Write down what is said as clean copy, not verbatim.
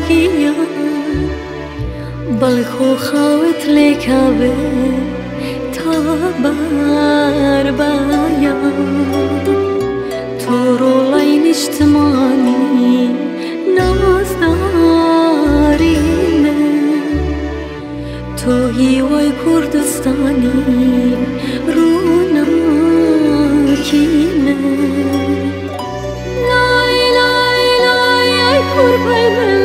گیا بلخو خواهت لکبه تا بر بیان تو رو لین اجتماعی ناز دارینه تو هیوای کردستانی رونکینه لای لای لای ای کربای